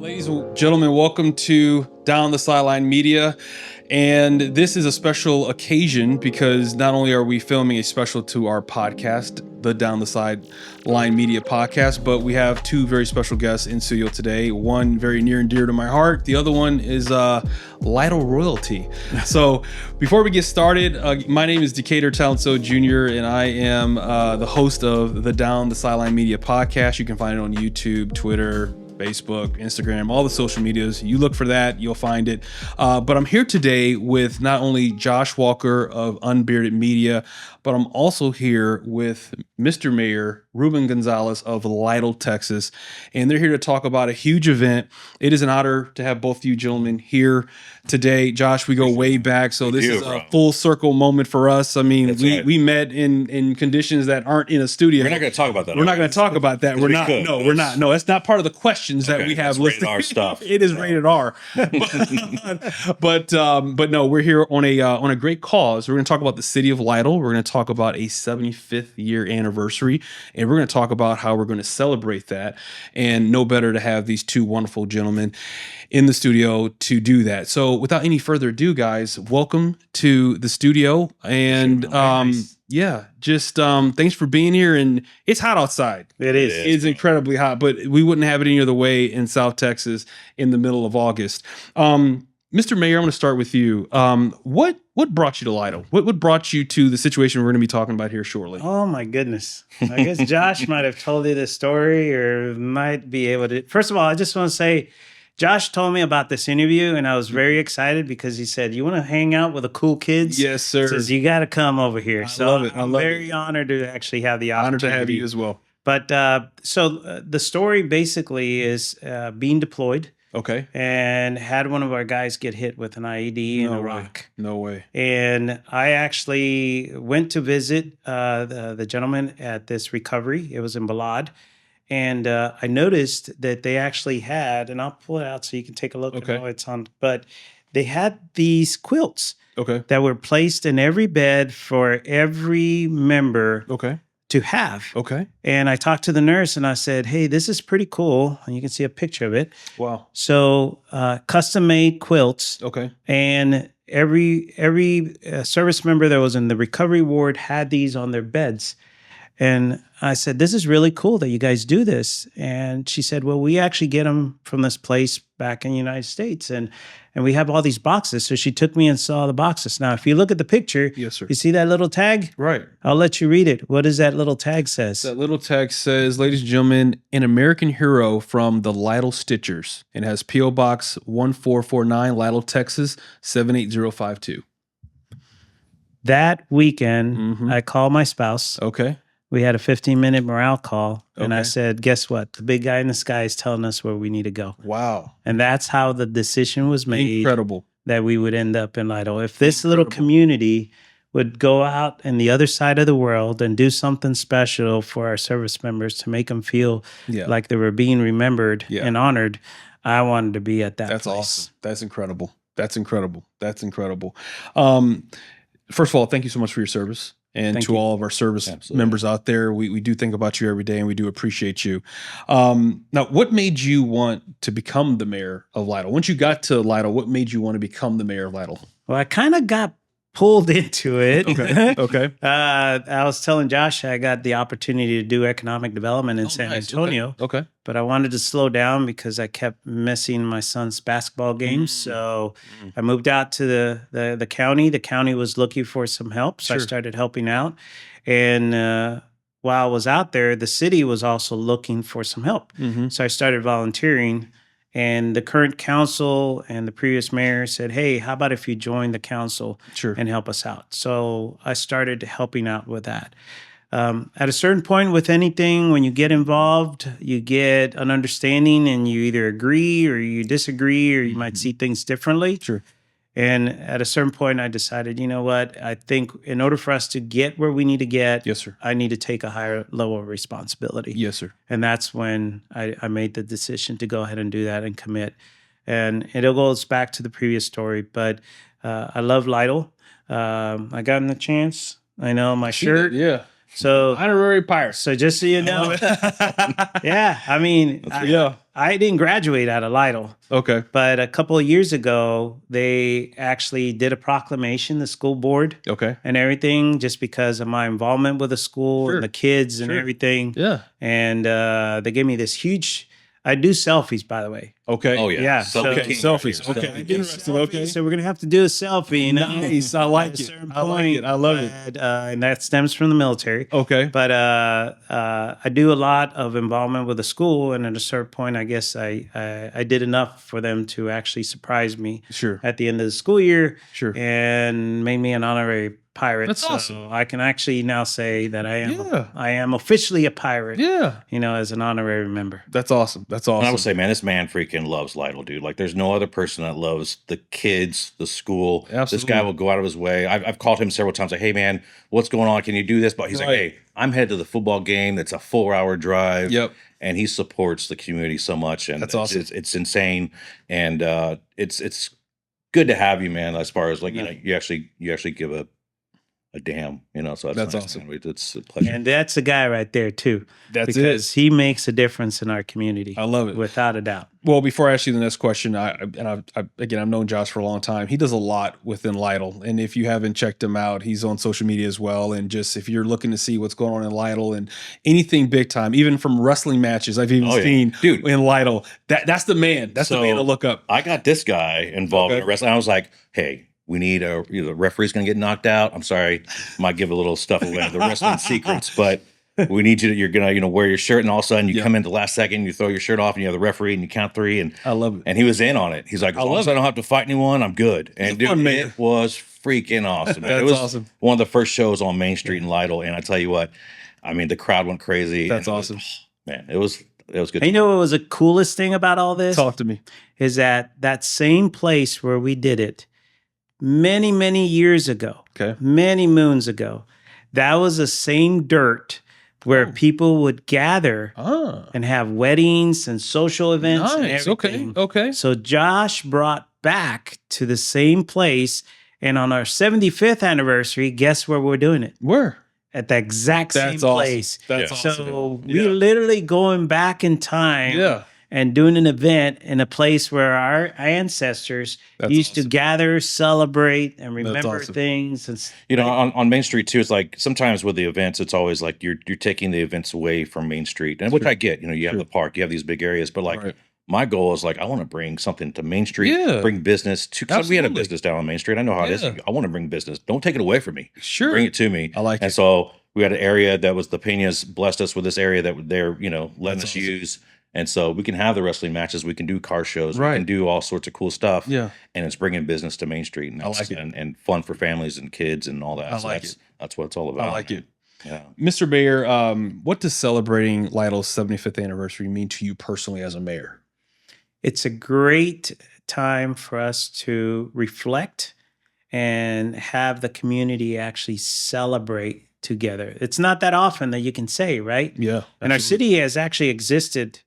Ladies and gentlemen, welcome to Down the Sideline Media. And this is a special occasion because not only are we filming a special to our podcast, the Down the Sideline Media podcast, but we have two very special guests in studio today. One very near and dear to my heart. The other one is Lytle royalty. So before we get started, my name is Decatur Talenso Jr. and I am the host of the Down the Sideline Media podcast. You can find it on YouTube, Twitter, Facebook, Instagram, all the social medias. You look for that, you'll find it. But I'm here today with not only Josh Walker of Unbearded Media, but I'm also here with Mr. Mayor Ruben Gonzalez of Lytle, Texas. And they're here to talk about a huge event. It is an honor to have both of you gentlemen here today. Josh, we go way back, so this is a full circle moment for us. I mean, we met in conditions that aren't in a studio. We're not going to talk about that. We're not going to talk about that. We're not. No, we're not. No, that's not part of the questions that we have listed. Rated R stuff. It is rated R. But no, we're here on a great cause. We're going to talk about the city of Lytle. We're going to talk about a 75th year anniversary, and we're going to talk about how we're going to celebrate that. And no better to have these two wonderful gentlemen in the studio to do that. So without any further ado, guys, welcome to the studio. And thanks for being here. And it's hot outside. It is. It's incredibly hot, but we wouldn't have it any other way in South Texas in the middle of August. Mr. Mayor, I'm going to start with you. What brought you to Lytle? What brought you to the situation we're going to be talking about here shortly? Oh my goodness. I guess Josh might have told you this story or might be able to. First of all, I just want to say, Josh told me about this interview and I was very excited because he said, "You want to hang out with the cool kids?" Yes, sir. He says, "You got to come over here." I love it. I'm very honored to actually have the opportunity. Honored to have you as well. But the story basically is being deployed. Okay. And had one of our guys get hit with an IED in Iraq. No way. And I actually went to visit the gentleman at this recovery. It was in Balad. And I noticed that they actually had, and I'll pull it out so you can take a look. Okay. I know it's on, but they had these quilts Okay. that were placed in every bed for every member Okay. to have. Okay. And I talked to the nurse and I said, "Hey, this is pretty cool." And you can see a picture of it. Wow. So custom made quilts. Okay. And every service member that was in the recovery ward had these on their beds. And I said, "This is really cool that you guys do this." And she said, "Well, we actually get them from this place back in the United States. And we have all these boxes." So she took me and saw the boxes. Now, if you look at the picture, Yes, sir. you see that little tag? Right. I'll let you read it. What does that little tag says? That little text says, "Ladies and gentlemen, an American hero from the Lytle Stitchers." It has P.O. Box 1449, Lytle, Texas, 78052. That weekend, I called my spouse. Okay. We had a 15-minute morale call. And I Okay. said, "Guess what? The big guy in the sky is telling us where we need to go." Wow. And that's how the decision was made Incredible. that we would end up in Lytle. If this little community would go out in the other side of the world and do something special for our service members to make them feel Yeah. like they were being remembered Yeah. and honored, I wanted to be at that That's place. awesome. That's incredible. That's incredible. That's incredible. First of all, thank you so much for your service. And Thank to you. all of our service Absolutely. members out there, we do think about you every day and we do appreciate you. Now, what made you want to become the mayor of Lytle? Once you got to Lytle, what made you want to become the mayor of Lytle? Well, I kind of got pulled into it. Okay. Okay. I was telling Josh I got the opportunity to do economic development in San Nice. Antonio. Okay. But I wanted to slow down because I kept missing my son's basketball games. So I moved out to the county. The county was looking for some help. So I Sure. started helping out. And while I was out there, the city was also looking for some help. Mm-hmm. So I started volunteering. And the current council and the previous mayor said, "Hey, how about if you join the council Sure. and help us out?" So I started helping out with that. At a certain point with anything, when you get involved, you get an understanding and you either agree or you disagree or you might see things differently. Sure. And at a certain point, I decided, you know what? I think in order for us to get where we need to get, Yes, sir. I need to take a higher level of responsibility. Yes, sir. And that's when I made the decision to go ahead and do that and commit. And it goes back to the previous story, but I love Lytle. I got the chance. I know my shirt. Yeah. So Honorary pirate. so just so you know, yeah, I mean, I didn't graduate out of Lytle. Okay. But a couple of years ago, they actually did a proclamation, the school board Okay. and everything, just because of my involvement with the school and the kids and everything. Yeah. And they gave me this huge, I do selfies, by the way. Okay. Oh, yeah. Yeah. Selfies. Okay. Interesting. Okay. So we're going to have to do a selfie. You know? Nice. I like it. I like it. I love it. And that stems from the military. Okay. But I do a lot of involvement with the school, and at a certain point, I guess I did enough for them to actually surprise me at the end of the school year, and made me an honorary pirate. That's awesome. So I can actually now say that I am officially a pirate. Yeah. You know, as an honorary member. That's awesome. That's awesome. And I would say, man, this man freaking loves Lytle, dude. Like, there's no other person that loves the kids, the school. Absolutely. This guy will go out of his way. I've called him several times, like, hey, man, what's going on? Can you do this? But he's like, hey, I'm headed to the football game. That's a 4-hour drive. Yep. And he supports the community so much. And that's awesome. It's insane. And it's good to have you, man, as far as, like, you know, you actually give a damn, you know, so that's nice, awesome. Man. It's a pleasure. And that's a guy right there too. Because he makes a difference in our community. I love it. Without a doubt. Well, before I ask you the next question, I've known Josh for a long time. He does a lot within Lytle. And if you haven't checked him out, he's on social media as well. And just if you're looking to see what's going on in Lytle and anything big time, even from wrestling matches, I've even seen in Lytle, that's the man. That's the man to look up. I got this guy involved in wrestling. I was like, hey, we need the referee's going to get knocked out. I'm sorry, might give a little stuff away, the wrestling secrets, but we need you're going to, wear your shirt, and all of a sudden you come in the last second, you throw your shirt off, and you have the referee, and you count 3. And I love it. And he was in on it. He's like, as long as I don't have to fight anyone, I'm good. And dude, it was freaking awesome. That's it was awesome. One of the first shows on Main Street in Lytle, and I tell you what, I mean, the crowd went crazy. That's awesome. Man, it was good. And you know what was the coolest thing about all this? Talk to me. Is that same place where we did it many, many years ago, many moons ago, that was the same dirt where people would gather and have weddings and social events and everything. Okay. So Josh brought back to the same place, and on our 75th anniversary, guess where we're doing it? Where? At the exact same place. That's awesome. So we're literally going back in time and doing an event in a place where our ancestors used to gather, celebrate, and remember things. And you know, on Main Street too, it's like sometimes with the events, it's always like you're taking the events away from Main Street, and which I get. You know, you have the park, you have these big areas, but like my goal is like I want to bring something to Main Street, bring business to. Because we had a business down on Main Street. I know how it is. I want to bring business. Don't take it away from me. Sure, bring it to me. I like it. And so we had an area that was the Peñas blessed us with this area that they're letting us use. And so we can have the wrestling matches, we can do car shows, we can do all sorts of cool stuff. Yeah. And it's bringing business to Main Street. And I like it. And fun for families and kids and all that. I like it. That's what it's all about. I like it. Yeah. Mr. Mayor, what does celebrating Lytle's 75th anniversary mean to you personally as a mayor? It's a great time for us to reflect and have the community actually celebrate together. It's not that often that you can say, right? Yeah. Absolutely. And our city has actually existed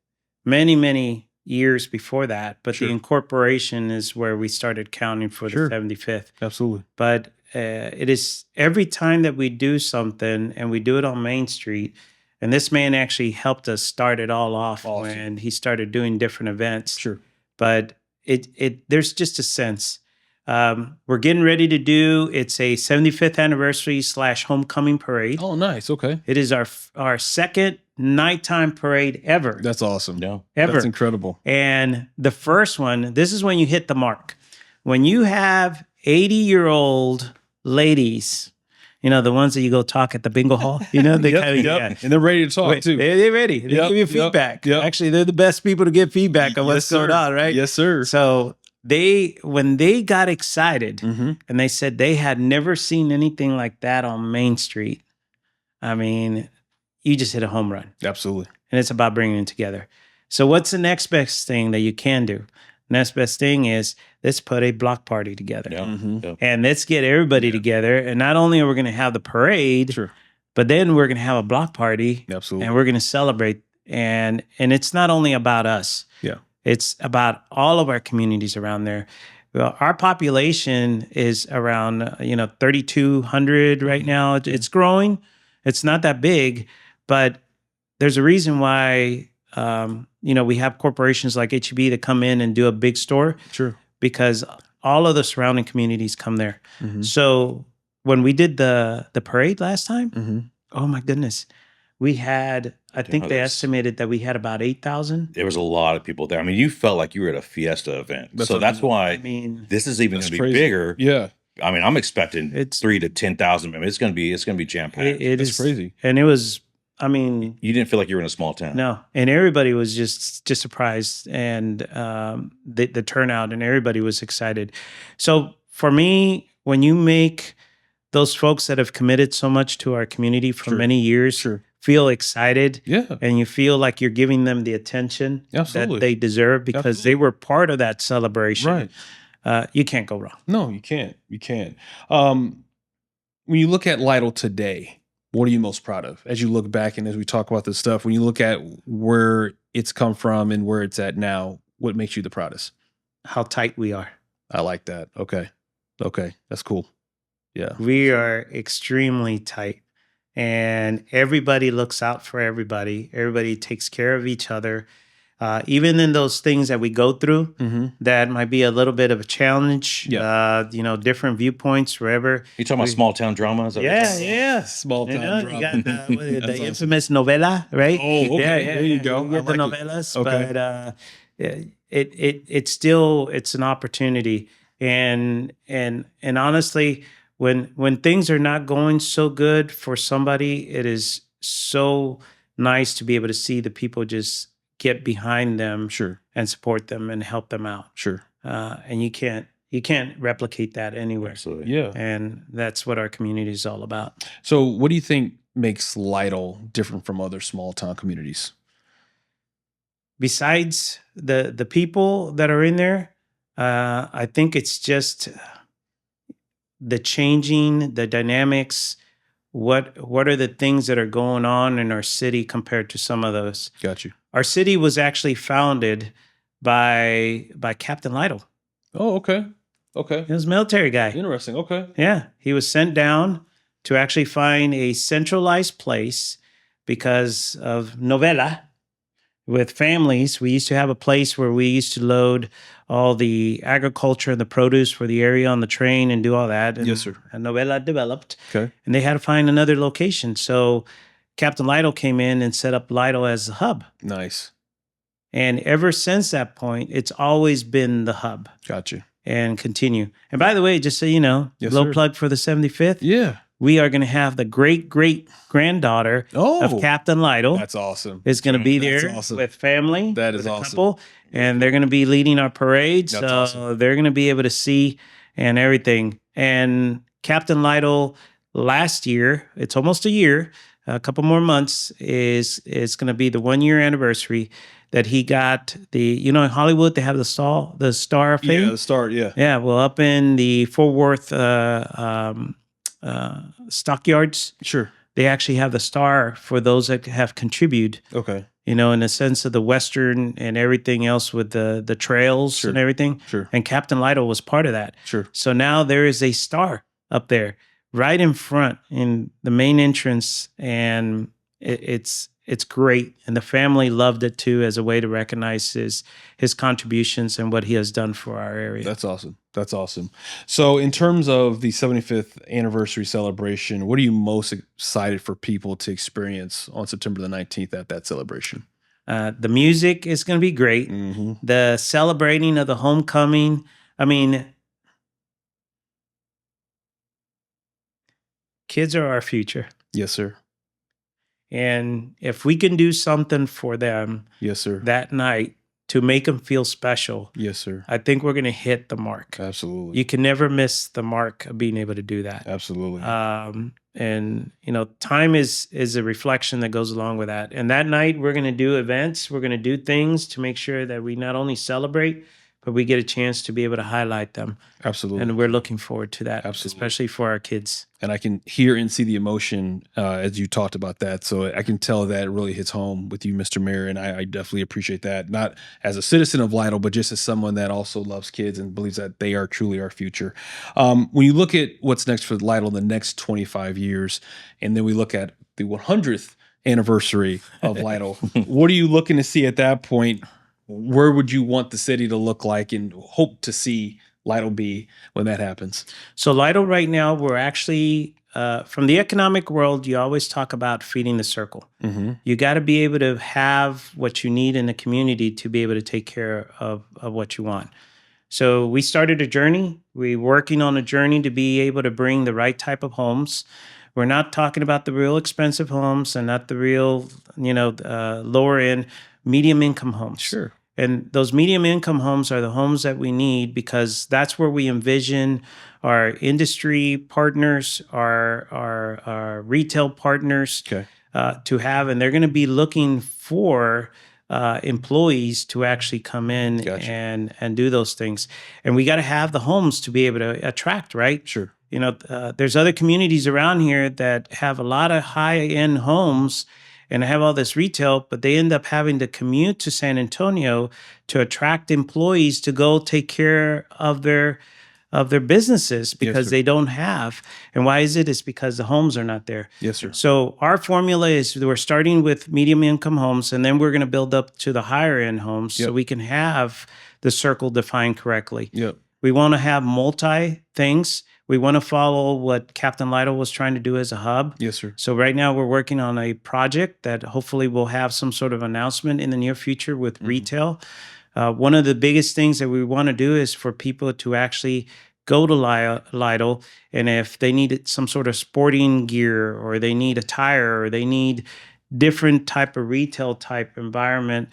many, many years before that, but the incorporation is where we started counting for the 75th. Absolutely. But it is every time that we do something, and we do it on Main Street, and this man actually helped us start it all off when he started doing different events. Sure. But there's just a sense. We're getting ready to do, it's a 75th anniversary / homecoming parade. Oh, nice. Okay. It is our second nighttime parade ever. That's awesome. Yeah. Ever. That's incredible. And the first one, this is when you hit the mark. When you have 80-year-old ladies, you know, the ones that you go talk at the bingo hall, you know, they and they're ready to talk too. They're ready. They give you feedback. Actually, they're the best people to get feedback on what's going on, right? Yes, sir. So when they got excited and they said they had never seen anything like that on Main Street, I mean, you just hit a home run. Absolutely. And it's about bringing it together. So what's the next best thing that you can do? Next best thing is let's put a block party together. And let's get everybody together. And not only are we going to have the parade, but then we're going to have a block party. Absolutely. And we're going to celebrate. And it's not only about us. Yeah. It's about all of our communities around there. Well, our population is around 3,200 right now. It's growing. It's not that big, but there's a reason why we have corporations like HEB that come in and do a big store. Sure. Because all of the surrounding communities come there. Mm-hmm. So when we did the parade last time, mm-hmm. oh my goodness, we had, I think they estimated that we had about 8,000. There was a lot of people there. I mean, you felt like you were at a fiesta event. That's why this is even going to be bigger. Yeah. I mean, I'm expecting 3,000 to 10,000. I mean, it's going to be jam packed. It's crazy. And it was, I mean, you didn't feel like you were in a small town. No, and everybody was just surprised, and the turnout, and everybody was excited. So for me, when you make those folks that have committed so much to our community for many years feel excited, and you feel like you're giving them the attention that they deserve because they were part of that celebration, right? You can't go wrong. No, you can't. You can't. When you look at Lytle today, what are you most proud of as you look back and as we talk about this stuff? When you look at where it's come from and where it's at now, what makes you the proudest? How tight we are. I like that. Okay. That's cool. Yeah. We are extremely tight, and everybody looks out for everybody. Everybody takes care of each other. Even in those things that we go through, that might be a little bit of a challenge. Different viewpoints, wherever. You talking about small town drama? Small town drama. You got the infamous novela, right? Oh, okay. There you go. You get the novelas, but it's an opportunity, and honestly, when things are not going so good for somebody, it is so nice to be able to see the people just get behind them, and support them and help them out. And you can't replicate that anywhere. Absolutely. Yeah. And that's what our community is all about. So what do you think makes Lytle different from other small town communities? Besides the people that are in there, I think it's just the changing, the dynamics. What are the things that are going on in our city compared to some of those? Got you. Our city was actually founded by Captain Lytle. Oh, okay. He was a military guy. Interesting. Okay. Yeah. He was sent down to actually find a centralized place because of novela with families. We used to have a place where we used to load all the agriculture and the produce for the area on the train and do all that. And yes, sir. And novela developed. Okay. And they had to find another location. So Captain Lytle came in and set up Lytle as the hub. Nice. And ever since that point, it's always been the hub. Gotcha. And continue. And by the way, just so you know, little plug for the 75th. Yeah. We are going to have the great-great-granddaughter of Captain Lytle. That's awesome. Is going to be there with family. That is awesome. Couple, and they're going to be leading our parade. That's so awesome. They're going to be able to see and everything. And Captain Lytle last year, it's almost a year, a couple more months, is going to be the 1-year anniversary that he got in Hollywood, they have the Star thing. Yeah, the Star, yeah. Yeah, well, up in the Fort Worth stockyards. Sure. They actually have the Star for those that have contributed. Okay. In the sense of the Western and everything else with the trails and everything. Sure. And Captain Lytle was part of that. Sure. So now there is a Star up there right in front in the main entrance, and it's great. And the family loved it too, as a way to recognize his contributions and what he has done for our area. That's awesome. That's awesome. So in terms of the 75th anniversary celebration, what are you most excited for people to experience on September the 19th at that celebration? The music is going to be great. Mm-hmm. The celebrating of the homecoming. I mean, kids are our future. Yes, sir. And if we can do something for them, yes, sir, that night to make them feel special, yes, sir, I think we're going to hit the mark. Absolutely. You can never miss the mark of being able to do that. Absolutely. And time is a reflection that goes along with that. And that night we're going to do events. We're going to do things to make sure that we not only celebrate, but we get a chance to be able to highlight them. Absolutely. And we're looking forward to that, Absolutely. Especially for our kids. And I can hear and see the emotion as you talked about that. So I can tell that it really hits home with you, Mr. Mayor, and I definitely appreciate that. Not as a citizen of Lytle, but just as someone that also loves kids and believes that they are truly our future. When you look at what's next for Lytle in the next 25 years, and then we look at the 100th anniversary of Lytle. What are you looking to see at that point? Where would you want the city to look like and hope to see Lytle be when that happens? So Lytle right now, we're actually, from the economic world, you always talk about feeding the circle. Mm-hmm. You got to be able to have what you need in the community to be able to take care of what you want. So we started a journey. We're working on a journey to be able to bring the right type of homes. We're not talking about the real expensive homes and not the real, lower end, medium income homes. Sure. And those medium income homes are the homes that we need because that's where we envision our industry partners, our retail partners to have. And they're going to be looking for employees to actually come in and do those things. And we got to have the homes to be able to attract, right? Sure. There's other communities around here that have a lot of high-end homes and have all this retail, but they end up having to commute to San Antonio to attract employees to go take care of their businesses because they don't have. And why is it? It's because the homes are not there. Yes, sir. So our formula is we're starting with medium income homes, and then we're going to build up to the higher end homes so we can have the circle defined correctly. Yep. We want to have multi things. We want to follow what Captain Lytle was trying to do as a hub. Yes, sir. So right now we're working on a project that hopefully will have some sort of announcement in the near future with retail. One of the biggest things that we want to do is for people to actually go to Lytle, and if they need some sort of sporting gear or they need a tire or they need different type of retail type environment,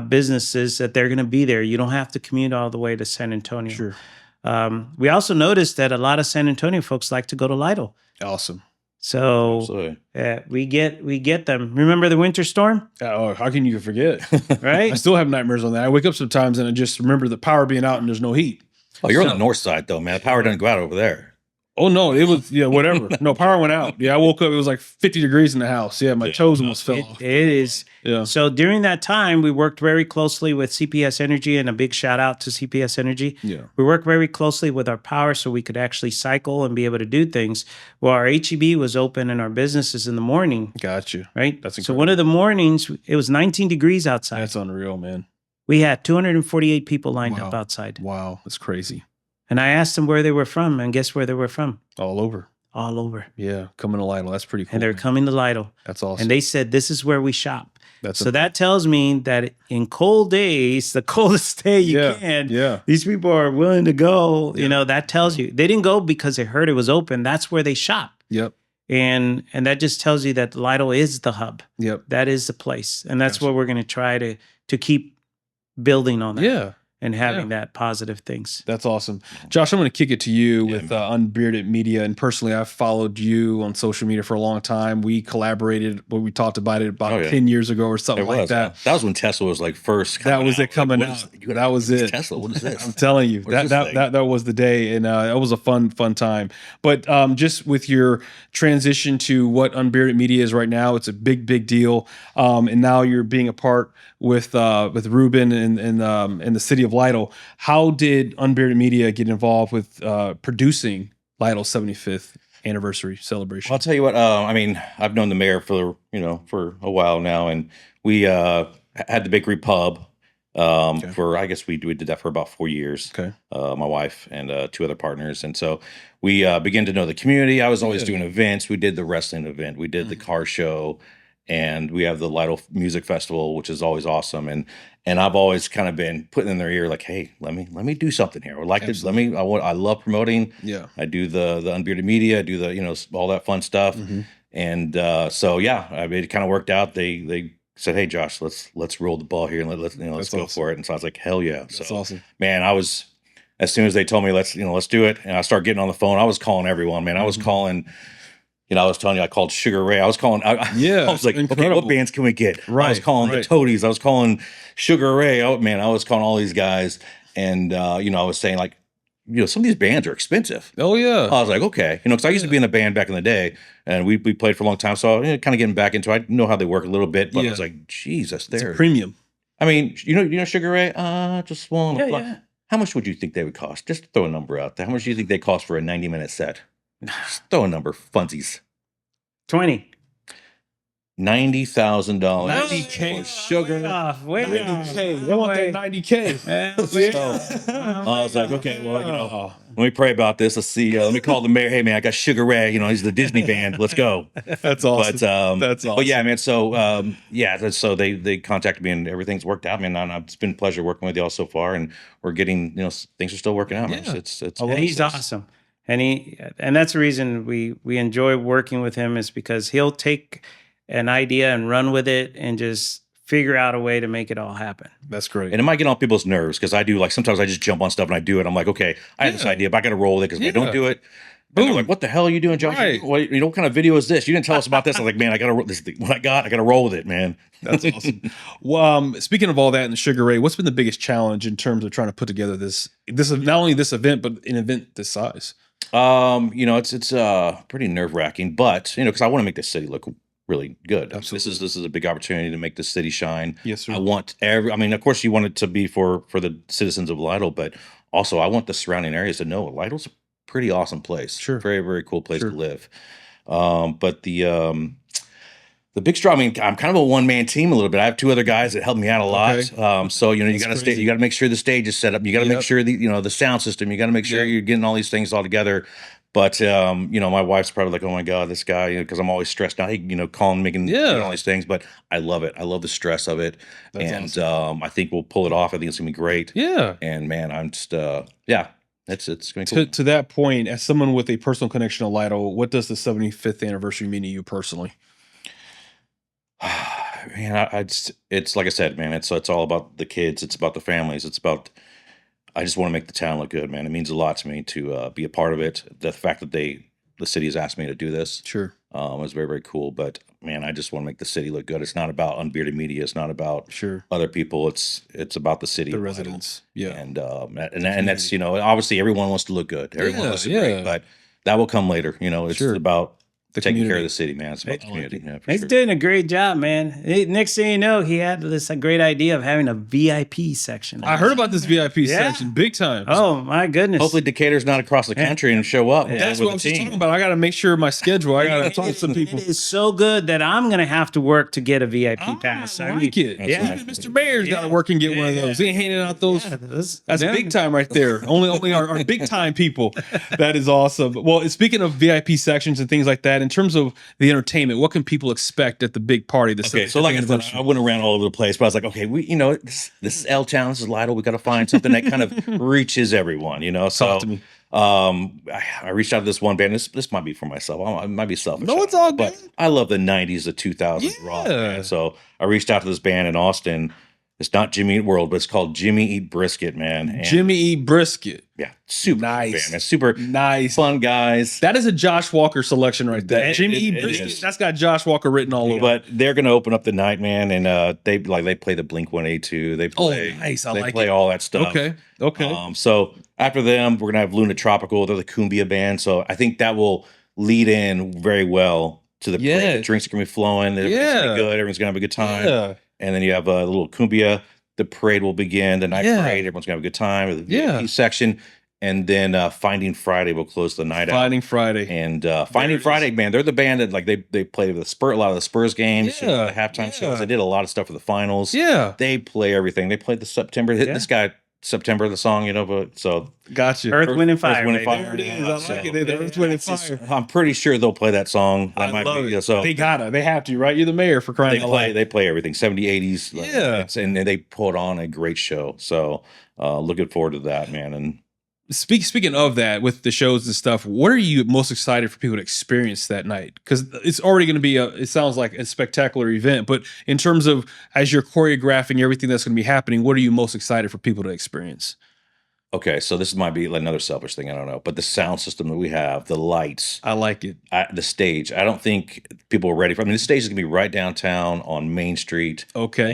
businesses, that they're going to be there. You don't have to commute all the way to San Antonio. Sure. We also noticed that a lot of San Antonio folks like to go to Lytle. Awesome. So we get them. Remember the winter storm? Oh, how can you forget? Right? I still have nightmares on that. I wake up sometimes and I just remember the power being out and there's no heat. Oh, you're on the north side though, man. The power doesn't go out over there. Oh no, it was whatever. No, power went out. Yeah, I woke up. It was like 50 degrees in the house. Yeah, my toes almost fell off. It is. Yeah. So during that time, we worked very closely with CPS Energy, and a big shout out to CPS Energy. Yeah. We worked very closely with our power so we could actually cycle and be able to do things. Well, our HEB was open and our businesses in the morning. Gotcha. Right. That's incredible. So one of the mornings, it was 19 degrees outside. That's unreal, man. We had 248 people lined up outside. Wow, that's crazy. And I asked them where they were from, and guess where they were from? All over. All over. Yeah, coming to Lytle. That's pretty cool. And they're coming to Lytle. That's awesome. And they said, this is where we shop. That tells me that in cold days, the coldest day you can, these people are willing to go. Yeah. That tells you. They didn't go because they heard it was open. That's where they shop. Yep. And that just tells you that Lytle is the hub. Yep. That is the place. And that's what we're going to try to keep building on that. Yeah. And having that positive things. That's awesome. Josh, I'm going to kick it to you with Unbearded Media. And personally, I've followed you on social media for a long time. We collaborated, we talked about it about 10 years ago or something like that. That was when Tesla was like first. That was it coming out. That was it. Tesla, what is this? I'm telling you, that was the day. And it was a fun time. But just with your transition to what Unbearded Media is right now, it's a big deal. And now you're being a part with Ruben and the city of Lytle. How did Unbearded Media get involved with producing Lytle's 75th anniversary celebration? Well, I'll tell you what. I mean, I've known the mayor for a while now, and we had the bakery pub for, I guess we did that for about 4 years. Okay. My wife and 2 other partners, and so we began to know the community. I was always doing events. We did the wrestling event. We did the car show. And we have the Lytle Music Festival, which is always awesome. And I've always kind of been putting in their ear, like, hey, let me do something here. Or like this, I love promoting. Yeah. I do the Unbearded Media, I do the, all that fun stuff. Mm-hmm. And so it kind of worked out. They said, hey, Josh, let's roll the ball here and let's go for it. And so I was like, hell yeah. That's awesome. Man, as soon as they told me let's do it, and I started getting on the phone, I was calling everyone, man. I was calling. I was telling you, I called Sugar Ray. I was calling. I was like, incredible. Okay, what bands can we get? Right. I was calling the Toadies. I was calling Sugar Ray. Oh man, I was calling all these guys, and I was saying like, some of these bands are expensive. Oh yeah. I was like, okay, because I used to be in a band back in the day, and we played for a long time, so kind of getting back into it. I know how they work a little bit, but I was like, Jesus, it's a premium. I mean, Sugar Ray. Just one. Yeah. How much would you think they would cost? Just throw a number out there. How much do you think they cost for a 90-minute set? Just throw a number, funsies. 20. $90,000 $90K for sugar. $90K. They want that $90K. I was like, okay, well, let me pray about this. Let's see. Let me call the mayor. Hey, man, I got Sugar Ray. He's the Disney band. Let's go. That's awesome. That's awesome. But yeah, man. So so they contacted me and everything's worked out, man. And it's been a pleasure working with y'all so far, and we're getting things are still working out, man. Yeah. And he's awesome. And that's the reason we enjoy working with him, is because he'll take an idea and run with it and just figure out a way to make it all happen. That's great. And it might get on people's nerves because I do, like, sometimes I just jump on stuff and I do it. I'm like, okay, I have this idea, but I got to roll with it because if I don't do it, and they're like, what the hell are you doing, Josh? Right. What kind of video is this? You didn't tell us about this. I'm like, man, I got to what I got to roll with it, man. That's awesome. Well, speaking of all that and the Sugar Ray, what's been the biggest challenge in terms of trying to put together this not only this event, but an event this size? It's pretty nerve wracking, but because I want to make this city look really good. Absolutely. This is a big opportunity to make the city shine. Yes, sir. I want of course you want it to be for the citizens of Lytle, but also I want the surrounding areas to know Lytle's a pretty awesome place. Sure. Very, very cool place to live. But the big straw, I'm kind of a one-man team a little bit. I have two other guys that help me out a lot. Okay. So you got to make sure the stage is set up. You got to make sure the sound system. You got to make sure you're getting all these things all together. But my wife's probably like, oh my God, this guy, because I'm always stressed out. Hey, calling, making doing all these things. But I love it. I love the stress of it. That's awesome. I think we'll pull it off. I think it's gonna be great. Yeah. And man, I'm just it's gonna be cool. To that point, as someone with a personal connection to Lytle, what does the 75th anniversary mean to you personally? Man, it's like I said, man, it's all about the kids. It's about the families. It's about, I just want to make the town look good, man. It means a lot to me to be a part of it. The fact that the city has asked me to do this, sure, was very, very cool. But man, I just want to make the city look good. It's not about unbearded media. It's not about other people. It's about the city, the residents. Yeah, and that's obviously everyone wants to look good. Everyone wants to look great, but that will come later. It's about taking care of the city, man. It's about the community. Yeah, He's doing a great job, man. Next thing you know, he had this great idea of having a VIP section. I heard about this VIP section, big time. Oh my goodness! Hopefully, Decatur's not across the country and show up. That's what I was just talking about. I got to make sure my schedule. I got to talk to some people. It is so good that I'm going to have to work to get a VIP pass. I like it. Yeah, even Mr. Mayor's got to work and get one of those. He ain't handing out those. That's big time right there. Only our big time people. That is awesome. Well, speaking of VIP sections and things like that, in terms of the entertainment, what can people expect at the big party? So like I said, I went around all over the place, but I was like, okay, this is L Town, this is Lytle. We got to find something that kind of reaches everyone, So talk to me. I reached out to this one band. This might be for myself. I might be selfish. No, it's all good. But I love the '90s, the 2000s rock. Man. So I reached out to this band in Austin. It's not Jimmy Eat World, but it's called Jimmy Eat Brisket, man. And Jimmy Eat Brisket. Yeah, super nice. Band. Super nice, fun guys. That is a Josh Walker selection right there. Jimmy Eat Brisket. That's got Josh Walker written all over. But they're going to open up the night, man, and they play the Blink 182. They play. Oh, nice. They play all that stuff. Okay. So after them, we're gonna have Luna Tropical. They're the cumbia band, so I think that will lead in very well to the parade. The drinks are gonna be flowing. Everything's gonna be good. Everyone's gonna have a good time. Yeah. And then you have a little cumbia. The parade will begin. The night parade. Everyone's gonna have a good time. The VIP section. And then Finding Friday will close the night out. Finding Friday. And Finding Friday, man, they're the band that they play a lot of the Spurs games, the halftime shows. They did a lot of stuff for the finals. Yeah. They play everything. They played the September. This guy, September, the song, but so. Got you. Earth, Wind, and Fire. There it is. I like it. Earth, Wind, and Fire. I'm pretty sure they'll play that song. I love it. So they gotta. They have to, right? You're the mayor for crying out loud. They play everything, 70s, 80s. Yeah. And they put on a great show. So looking forward to that, man. And Speaking of that, with the shows and stuff, what are you most excited for people to experience that night? Because it's already going to be it sounds like a spectacular event, but in terms of as you're choreographing everything that's going to be happening, what are you most excited for people to experience? Okay, so this might be another selfish thing, I don't know, but the sound system that we have, the lights. I like it. The stage, I don't think people are ready for. The stage is going to be right downtown on Main Street. Okay.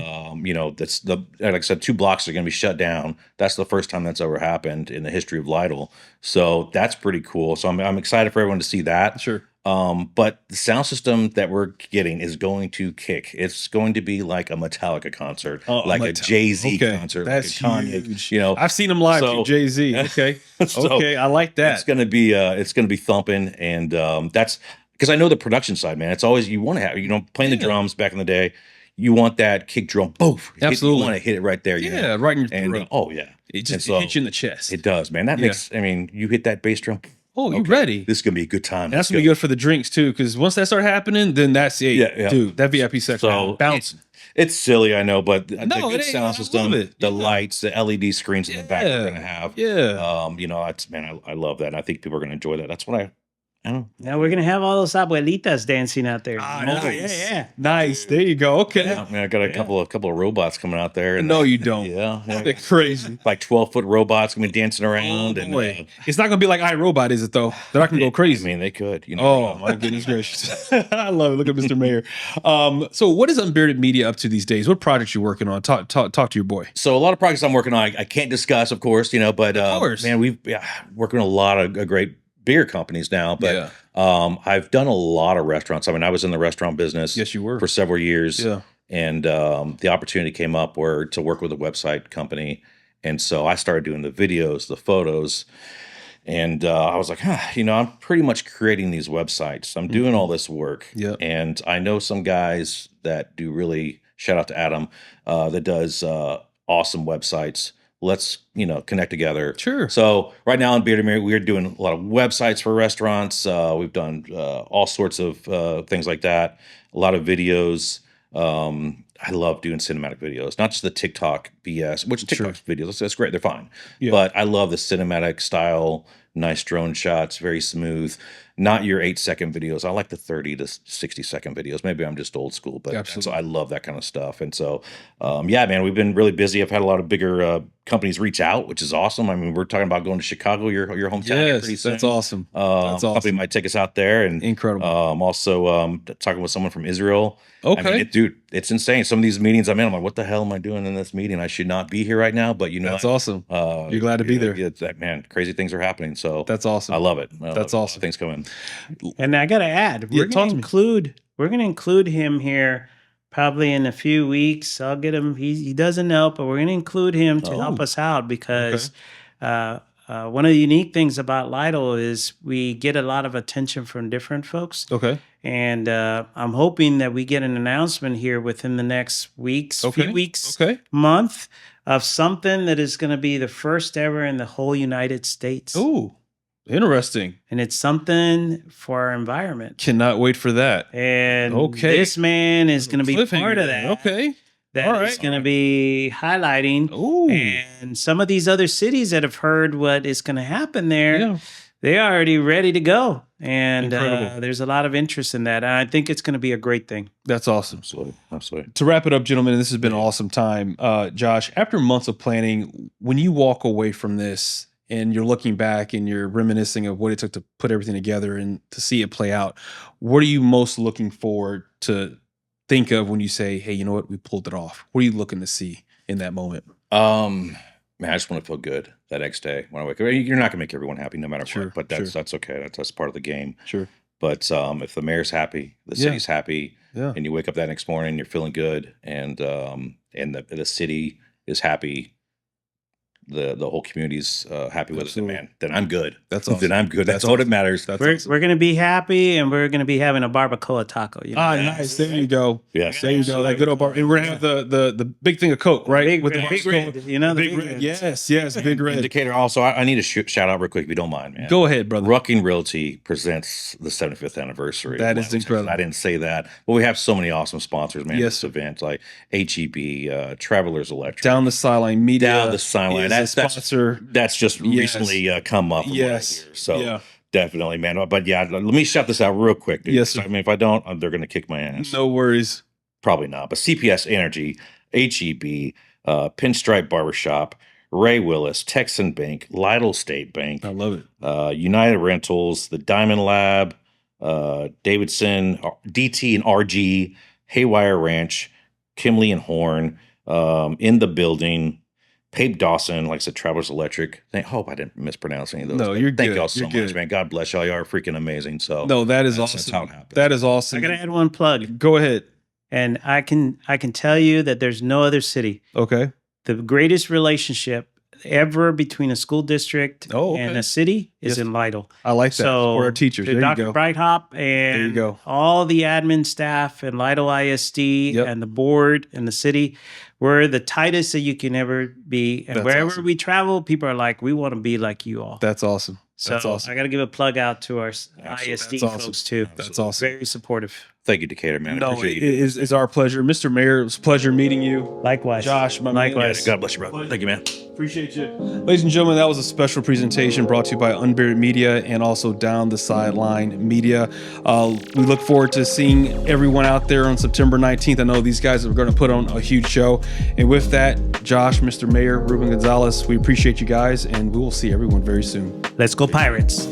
That's like I said, 2 blocks are going to be shut down. That's the first time that's ever happened in the history of Lytle. So that's pretty cool. So I'm excited for everyone to see that. Sure. But the sound system that we're getting is going to kick. It's going to be like a Metallica concert, like a Jay-Z concert. That's like a Kanye. huge. I've seen him live, Jay-Z. Okay. Okay. I like that. It's going to be thumping. And, that's because I know the production side, man. It's always you want to have, playing the drums back in the day. You want that kick drum, boof. Absolutely. You want to hit it right there. Yeah, right in your throat. Oh yeah, it just hits you in the chest. It does, man. That makes. I mean, you hit that bass drum. Oh, you ready? This is gonna be a good time. And that's gonna be good for the drinks too, because once that start happening, then that's it. Yeah. Dude, that VIP section bouncing. It's silly, I know, but the good sound system, the lights, the LED screens in the back we're gonna have. Yeah. That's man, I love that. And I think people are gonna enjoy that. That's what I don't know. Now we're gonna have all those abuelitas dancing out there. Nice. Yeah. Nice. There you go. Okay. Yeah, man, I got a couple of robots coming out there. And no, you don't. Yeah. They're crazy. Like 12-foot robots gonna be dancing around. It's not gonna be like iRobot, is it though? They're not gonna go crazy. I mean, they could. Oh my goodness gracious. I love it. Look at Mr. Mayor. So what is Unbearded Media up to these days? What projects you working on? Talk to your boy. So a lot of projects I'm working on, I can't discuss, of course, but man, we've working on a lot of great bigger companies now, but I've done a lot of restaurants. I mean, I was in the restaurant business. Yes, you were. For several years. Yeah. And the opportunity came up to work with a website company. And so I started doing the videos, the photos. And I was like, I'm pretty much creating these websites. I'm doing all this work. Yeah. And I know some guys that do really, shout out to Adam, that does awesome websites. Let's, connect together. Sure. So right now in Bearded Mary, we're doing a lot of websites for restaurants. We've done all sorts of things like that. A lot of videos. I love doing cinematic videos, not just the TikTok BS, which TikTok videos, that's great. They're fine. Yeah. But I love the cinematic style, nice drone shots, very smooth. Not your 8-second videos. I like the 30 to 60-second videos. Maybe I'm just old school, but so I love that kind of stuff. And so, man, we've been really busy. I've had a lot of bigger companies reach out, which is awesome. I mean, we're talking about going to Chicago, your hometown. Yes, that's awesome. That's awesome. Company might take us out there, and incredible. Also, talking with someone from Israel. Okay, I mean, dude, it's insane. Some of these meetings I'm in, I'm like, what the hell am I doing in this meeting? I should not be here right now, but that's awesome. You're glad to be there. It's that, man, crazy things are happening. So that's awesome. I love it. That's awesome. Things coming. And I got to add, we're going to include him here probably in a few weeks. I'll get him. He doesn't know, but we're going to include him to help us out because one of the unique things about Lytle is we get a lot of attention from different folks. Okay. And I'm hoping that we get an announcement here within the next few weeks, month of something that is going to be the first ever in the whole United States. Ooh. Interesting. And it's something for our environment. Cannot wait for that. And this man is going to be part of that. Okay. That is going to be highlighting. Ooh. And some of these other cities that have heard what is going to happen there, they're already ready to go. And there's a lot of interest in that. And I think it's going to be a great thing. That's awesome. Absolutely. To wrap it up, gentlemen, this has been an awesome time. Josh, after months of planning, when you walk away from this, and you're looking back and you're reminiscing of what it took to put everything together and to see it play out, what are you most looking forward to think of when you say, hey, you know what, we pulled it off? What are you looking to see in that moment? Man, I just want to feel good that next day when I wake up. You're not going to make everyone happy no matter what, but that's okay. That's part of the game. Sure. But if the mayor's happy, the city's happy, and you wake up that next morning, you're feeling good, and the city is happy, the whole community's happy with it, man, then I'm good. That's awesome. Then I'm good. That's all that matters. We're going to be happy, and we're going to be having a barbacoa taco. Nice. There you go. Yes. There you go. That good old bar. And we're going to have the big thing of Coke, right? With the big red. The big red. Yes, big red. Indicator. Also, I need to shout out real quick if you don't mind, man. Go ahead, brother. Rucking Realty presents the 75th anniversary. That is incredible. I didn't say that, but we have so many awesome sponsors, man. Yes. This event, like HEB, Travelers Electric, Down the Sideline Media. Down the Sideline. That's a sponsor. That's just recently come up. Yes. Right, so definitely, man. But let me shout this out real quick, dude. Yes. I mean, if I don't, they're going to kick my ass. No worries. Probably not. But CPS Energy, HEB, Pinstripe Barbershop, Ray Willis, Texan Bank, Lytle State Bank. I love it. United Rentals, the Diamond Lab, Davidson, DT and RG, Haywire Ranch, Kimley and Horn, In the Building, Pape Dawson, like I said, Travelers Electric. I hope I didn't mispronounce any of those. No, you're good. Thank y'all so much, man. God bless y'all. Y'all are freaking amazing. So no, that is awesome. That's how it happens. That is awesome. I gotta add one plug. Go ahead. And I can tell you that there's no other city. Okay. The greatest relationship ever between a school district and a city is in Lytle. I like that. So for our teachers. There Dr. you go. Brighthop and all the admin staff and Lytle ISD and the board and the city, we're the tightest that you can ever be. And wherever we travel, people are like, we want to be like you all. That's awesome. So I got to give a plug out to our ISD folks too. That's awesome. Very supportive. Thank you, Decatur, man. No, it's our pleasure. Mr. Mayor, it was a pleasure meeting you. Likewise. Josh, likewise. God bless you, brother. Thank you, man. Appreciate you. Ladies and gentlemen, that was a special presentation brought to you by Unburied Media and also Down the Sideline Media. We look forward to seeing everyone out there on September 19th. I know these guys are going to put on a huge show. And with that, Josh, Mr. Mayor, Ruben Gonzalez, we appreciate you guys, and we will see everyone very soon. Let's go Pirates.